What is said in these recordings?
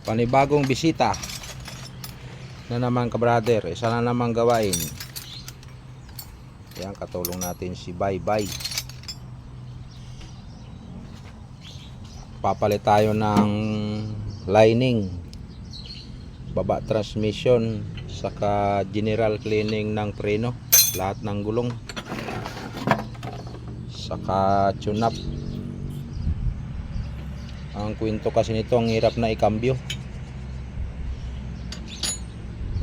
Panibagong bisita na naman ka-brother. Isa na naman gawain. Yan, katulong natin si Bye Bye. Papalit tayo ng lining, baba transmission, saka general cleaning ng preno, lahat ng gulong, saka tune up. Ang kwento kasi nito, ang hirap na ikambyo,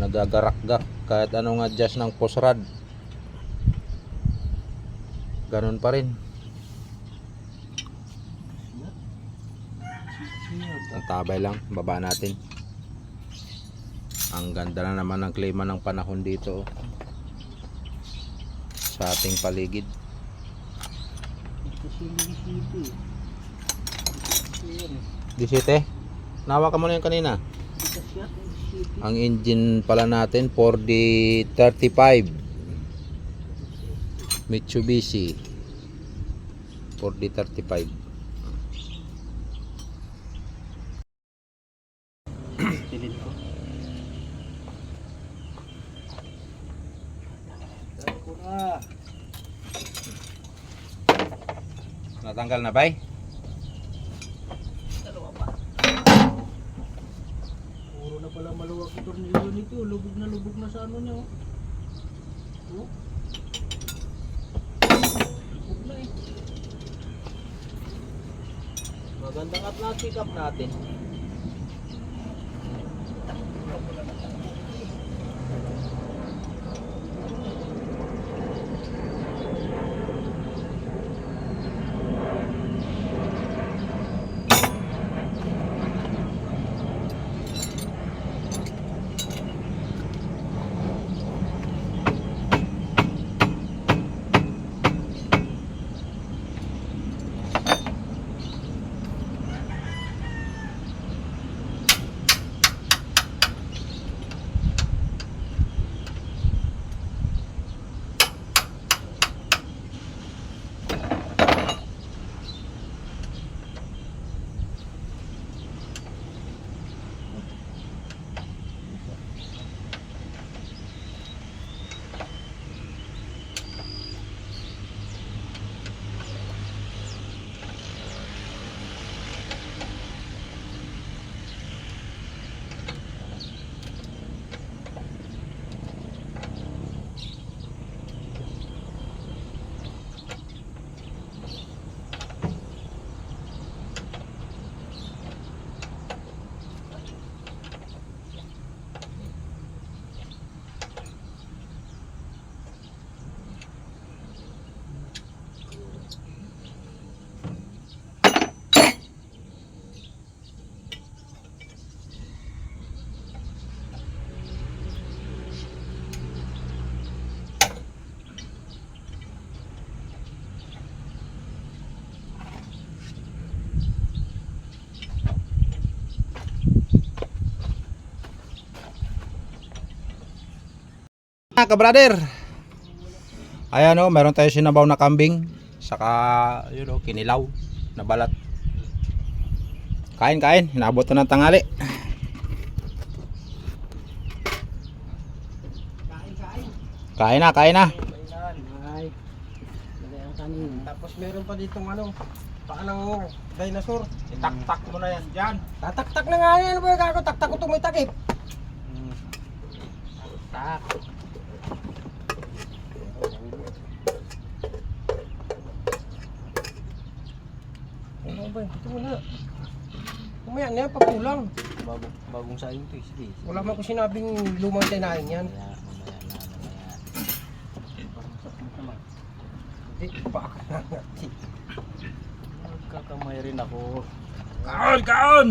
nagagarak-gak kahit anong adjust ng push rod, ganun pa rin. Ang tabay lang, baba natin. Ang ganda na naman ng klima ng panahon dito sa ating paligid. Disite, nawa ka muna yung kanina. Ang engine pala natin 4D35 Mitsubishi 4D35. Natanggal na ba? Dalawa pa. Puro na pala maluwag yung tornilyo nito. Lubog na sa ano niya. Oh. Lubog na eh. Magandang at na-pick up natin. Ka-brother, ayan o, meron tayo sinabaw na kambing, saka yun o, kinilaw na balat. Kain, inabot na ng tanghali. Kain na. Ay. Tapos meron pa ditong ano, paanang dinosaur. Itaktak mo na yan dyan. Tataktak na nga yan. Ano ba yung gago? Taktak ko itong may takip. Tak. Ano ba? Ito mo na. Kumaya na yan, papulang. Bagong saing to eh. Sige. Wala man ko sinabing lumang tinahin yan. Mamaya. Hindi pa ako nangati. Magkakamay rin ako. Kaon!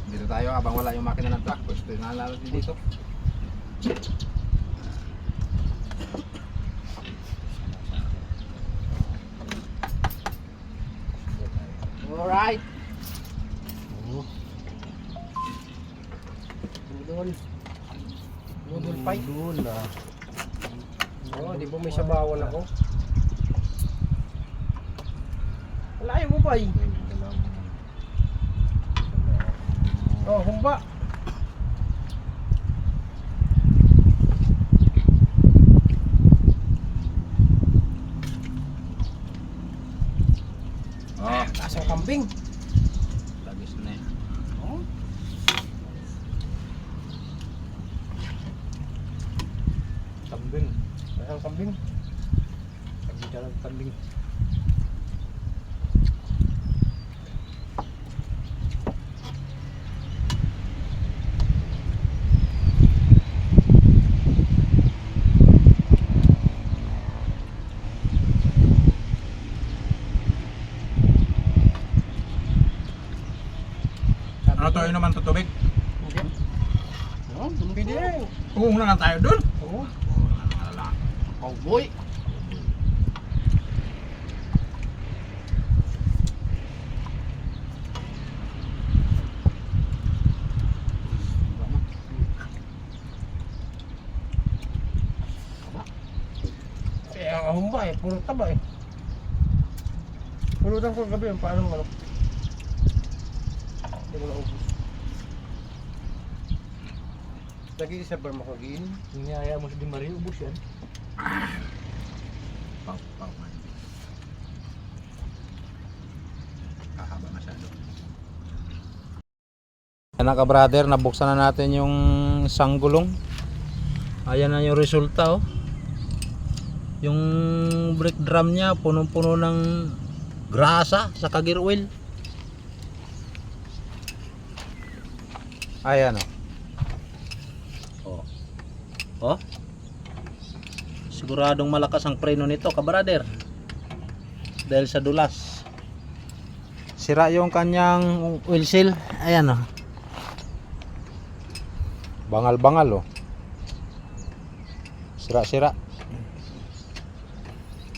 Dito tayo habang wala yung makina ng truck. Pwesto yung nalala dito. Alright. Budol. Budol pie. Budol ah. Oh, di ba may sabawan ako? Wala mo pa eh. Oh, humba. Oh, Lasang kambing. labis na eh. Oh. Kambing. Lasang kambing. Kambing jalan kambing. Ano to, inuman to tubig? Hindi. Oh, hindi eh. Kung na lang tayo dun. Oh, Alala. cowboy. Eh, ang humba eh, puro taba eh. Pulutan ko gabi yung paano ano. Hindi ko naubos. Nag-iisa ba makagin? Niyaya mo si Di Maria, ubus yan. Pau, pau man. Kahaba masyado. Yan ka brother, nabuksan na natin yung isang gulong. Ayan na yung resulta oh. Yung brake drum niya punong-puno ng grasa sa gear oil. Ayan oh. Oh. Siguradong malakas ang preno nito, ka-brother. Dahil sa dulas. Sira yung kanyang oil seal. Ayan oh. Bangal-bangal oh. Sira-sira.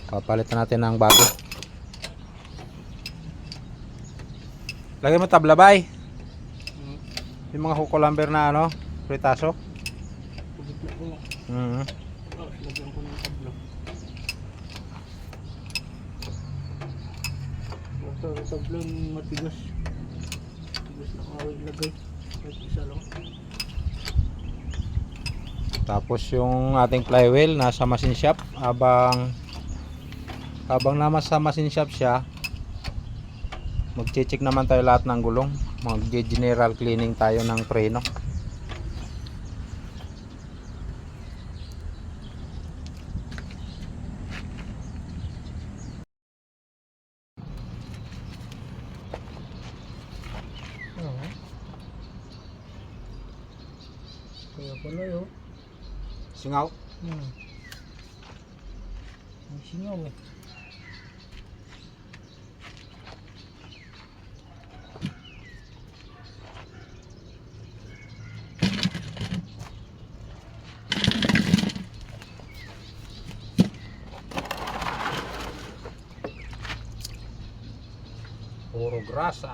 Papalitan natin ng bago. Lagay mo tablabay. Yung mga huko lumber na ano, pritaso. Tubig na ko. Mhm. Oh, lagyan ko ng tablo. Ito, tablo matigas. Matigas na kawag lagay. Kahit isa lang. Tapos yung ating flywheel nasa machine shop habang nasa machine shop siya, magche-check naman tayo lahat ng gulong. Mag-general cleaning tayo ng preno. Oo. Kaya pala yun. Singaw. May singaw eh. Puro grasa.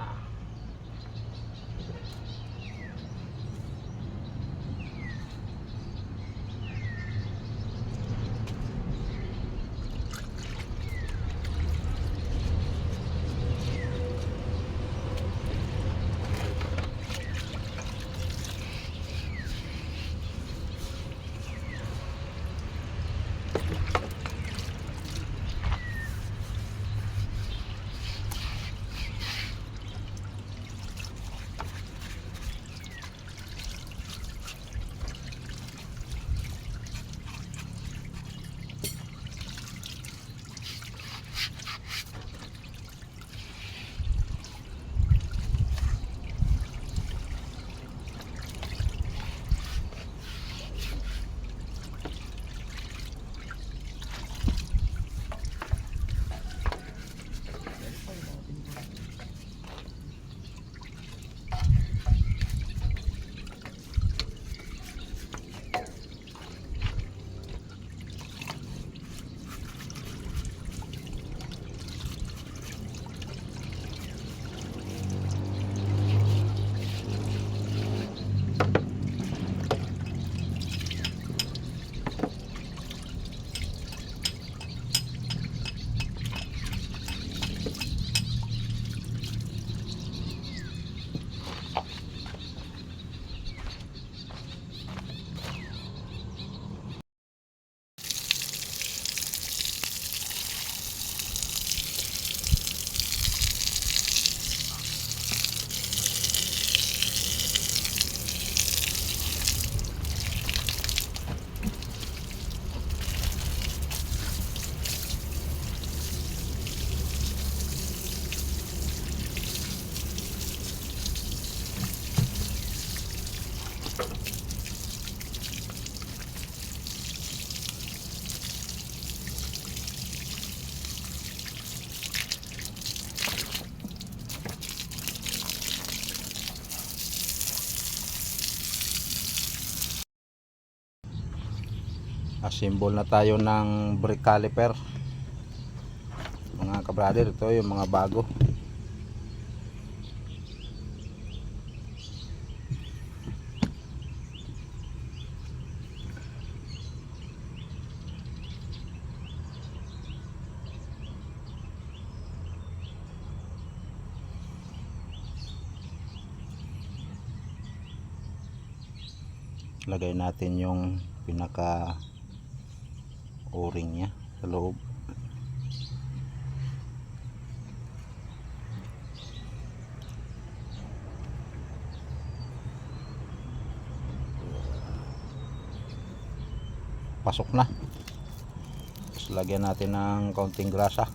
Assemble na tayo ng brake caliper. Mga kabrader, ito yung mga bago. Lagay natin yung pinaka o-ring nya sa loob. Pasok na. Tapos lagyan natin ng kaunting grasa.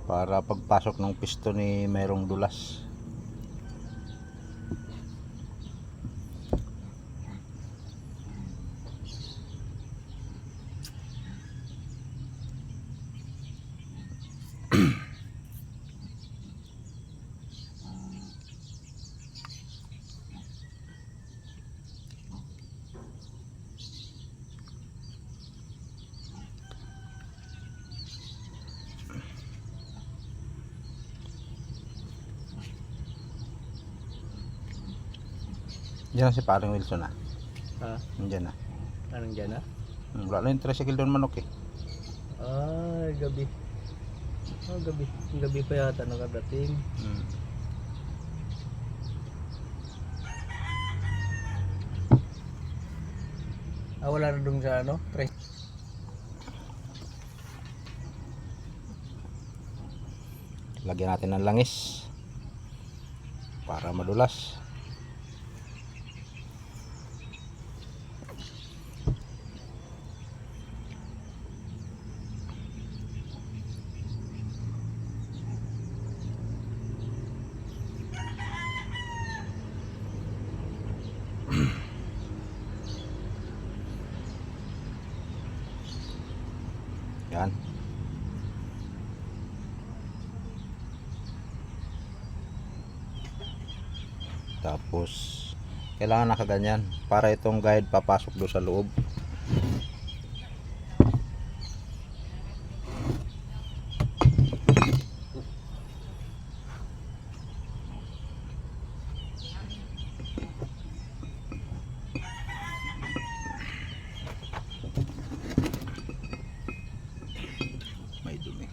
Para pagpasok ng piston ni mayroong dulas. Diyan si paring Wilson ah. Ha? Diyan na. Anong dyan ah? Wala na yung tricycle doon manok eh. Ay, gabi. Oh, gabi. Gabi pa yata nakadating. Ah, wala na dun sa ano? Tre. Lagyan natin ng langis para madulas. Yan. Tapos kailangan nakaganyan para itong guide papasok doon sa loob. May dumi.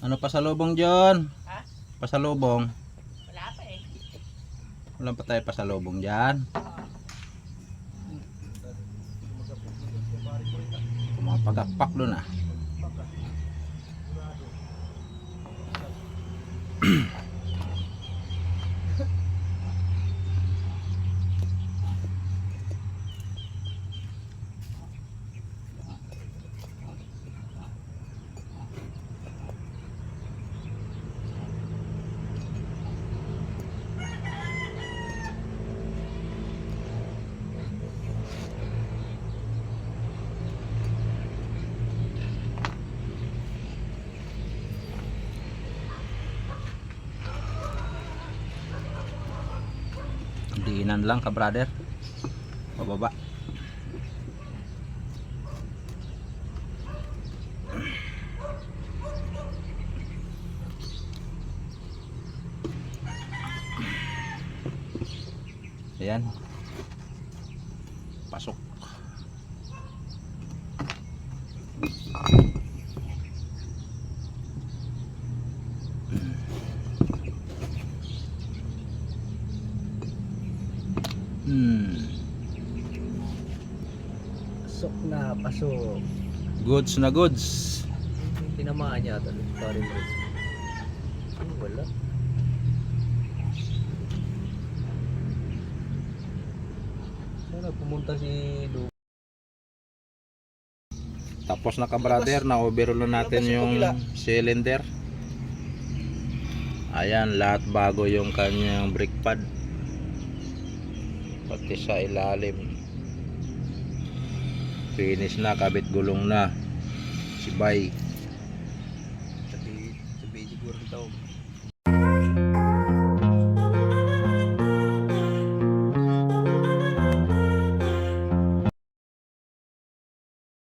Ano pasalubong John? Ha? Pasalubong. Wala pa eh. Wala pa tayo pasalubong dyan. Kumapagakpak doon ah. Diinan lang ka brother. Pababa. Ayan. Pasok. Pasok na, pasok. Goods na goods. Tinamaan niya ata. Sorry mo. Wala. Sana pumunta si Du. Tapos na ka brother, na overhaul natin yung cylinder. Ayan, lahat bago yung kanyang brake pad. pati sa ilalim. Finish na, kabit gulong na. Si Bay. Sabi siguro daw